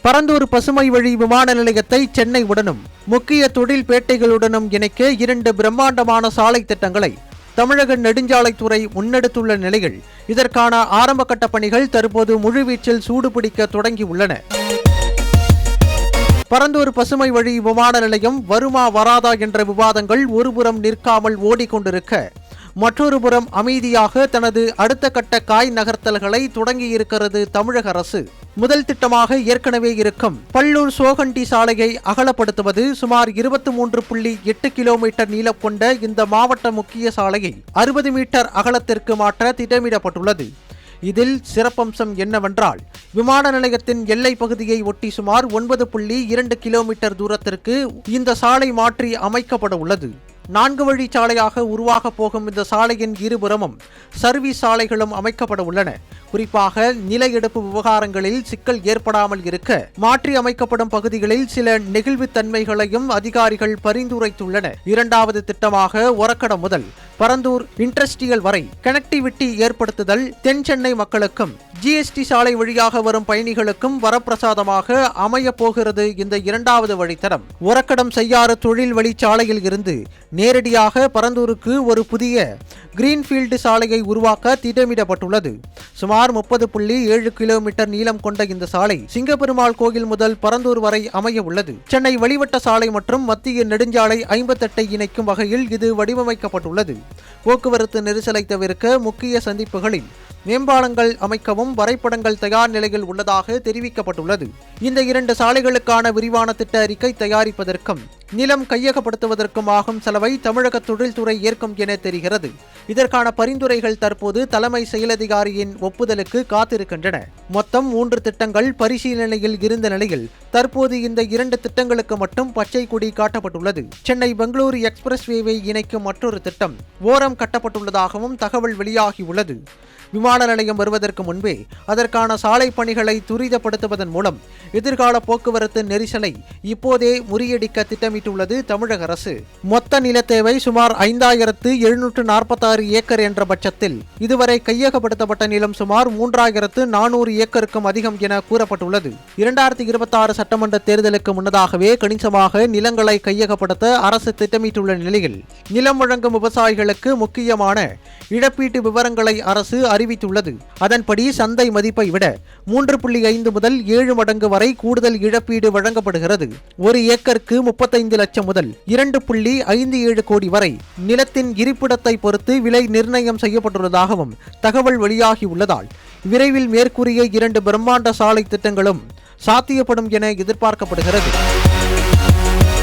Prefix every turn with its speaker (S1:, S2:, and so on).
S1: பரந்தூர் பசுமை வழி விமான நிலையத்தை சென்னையுடனும் முக்கிய தொழில் பேட்டைகளுடனும் இணைக்க 2 பிரம்மாண்டமான சாலை திட்டங்களை தமிழக நெடுஞ்சாலைத்துறை முன்னெடுத்துள்ள நிலையில் இதற்கான ஆரம்பகட்ட பணிகள் தற்போது முழுவீச்சில் சூடுபிடிக்க தொடங்கியுள்ளன. பரந்தூர் பசுமை வழி விமான நிலையம் வருமா வராதா என்ற விவாதங்கள் ஒருபுறம் நிற்காமல் ஓடிக்கொண்டிருக்க, மற்றொரு புறம் அமைதியாக தனது அடுத்த கட்ட காய் நகர்த்தல்களை தொடங்கியிருக்கிறது தமிழக அரசு. முதல் திட்டமாக ஏற்கனவே இருக்கும் பள்ளூர் சோகண்டி சாலையை அகலப்படுத்துவது. சுமார் 23.8 கிலோமீட்டர் நீளம் கொண்ட இந்த மாவட்ட முக்கிய சாலையை 60 மீட்டர் அகலத்திற்கு மாற்ற திட்டமிடப்பட்டுள்ளது. இதில் சிறப்பம்சம் என்னவென்றால், விமான நிலையத்தின் எல்லை பகுதியை ஒட்டி சுமார் 9.2 கிலோமீட்டர் தூரத்திற்கு இந்த சாலை மாற்றி அமைக்கப்பட உள்ளது. 4 வழி சாலையாக உருவாக போகும் இந்த சாலையின் இருபுறமும் சர்வீஸ் சாலைகளும் அமைக்கப்பட உள்ளன. குறிப்பாக நில எடுப்பு விவகாரங்களில் சிக்கல் ஏற்படாமல் இருக்க மாற்றி அமைக்கப்படும் பகுதிகளில் சில நெகிழ்வுத்தன்மைகளையும் அதிகாரிகள் பரிந்துரைத்துள்ளனர். 2வது திட்டமாக ஒரக்கடம் முதல் பரந்தூர் இண்டஸ்ட்ரியல் வரை கனெக்டிவிட்டி ஏற்படுத்துதல். தென் சென்னை மக்களுக்கும் ஜிஎஸ்டி சாலை வழியாக வரும் பயணிகளுக்கும் வரப்பிரசாதமாக அமைய போகிறது இந்த 2வது வழித்தடம். ஒரக்கடம் செய்யாறு தொழில் வழிச்சாலையில் இருந்து நேரடியாக பரந்தூருக்கு ஒரு புதிய கிரீன்ஃபீல்டு சாலையை உருவாக்க திட்டமிடப்பட்டுள்ளது. சுமார் 30.7 கிலோமீட்டர் நீளம் கொண்ட இந்த சாலை சிங்கப்பெருமாள் கோயில் முதல் பரந்தூர் வரை அமைய உள்ளது. சென்னை வழிவட்ட சாலை மற்றும் மத்திய நெடுஞ்சாலை 58 இணைக்கும் வகையில் இது வடிவமைக்கப்பட்டுள்ளது. போக்குவரத்து நெரிசலை தவிர்க்க முக்கிய சந்திப்புகளில் மேம்பாலங்கள் அமைக்கவும் வரைபடங்கள் தயார் நிலையில் உள்ளதாக தெரிவிக்கப்பட்டுள்ளது. இந்த 2 சாலைகளுக்கான விரிவான திட்ட அறிக்கை தயாரிப்பதற்கும் நிலம் கையகப்படுத்துவதற்கும் ஆகும் செலவை தமிழக தொழில்துறை ஏற்கும் என தெரிகிறது. இதற்கான பரிந்துரைகள் தற்போது தலைமை செயலதிகாரியின் ஒப்புதலுக்கு காத்திருக்கின்றன. மொத்தம் 3 திட்டங்கள் பரிசீலனையில் இருந்த நிலையில் தற்போது இந்த 2 திட்டங்களுக்கு மட்டும் பச்சை கொடி காட்டப்பட்டுள்ளது. சென்னை பெங்களூரு எக்ஸ்பிரஸ்வேவை இணைக்கும் மற்றொரு திட்டம் ஓரம் கட்டப்பட்டுள்ளதாகவும் தகவல் வெளியாகியுள்ளது. விமான நிலையம் வருவதற்கு முன்பே அதற்கான சாலை பணிகளை துரிதப்படுத்துவதன் மூலம் எதிர்கால போக்குவரத்து நெரிசலை இப்போதே முறியடிக்க திட்டமிட்டுள்ளது தமிழக அரசு. மொத்த நில தேவை சுமார் 5746 ஏக்கர் என்ற பட்சத்தில் இதுவரை கையகப்படுத்தப்பட்ட நிலம் சுமார் 3400 ஏக்கருக்கும் அதிகம் என கூறப்பட்டுள்ளது. 2026 சட்டமன்ற தேர்தலுக்கு முன்னதாகவே கணிசமாக நிலங்களை கையகப்படுத்த அரசு திட்டமிட்டுள்ள நிலையில் நிலம் வழங்கும் விவசாயிகளுக்கு முக்கியமான இழப்பீட்டு விவரங்களை அரசு அறிவித்துள்ளது. அதன்படி சந்தை மதிப்பை விட 3.5 முதல் 7 மடங்கு வரை கூடுதல் இழப்பீடு வழங்கப்படுகிறது. ஒரு ஏக்கருக்கு 35 லட்சம் முதல் 2.57 கோடி வரை நிலத்தின் இருப்பிடத்தை பொறுத்து விலை நிர்ணயம் செய்யப்பட்டுள்ளதாகவும் தகவல் வெளியாகியுள்ளதால் விரைவில் மேற்கூறிய 2 பிரம்மாண்ட சாலை திட்டங்களும் சாத்தியப்படும் என எதிர்பார்க்கப்படுகிறது.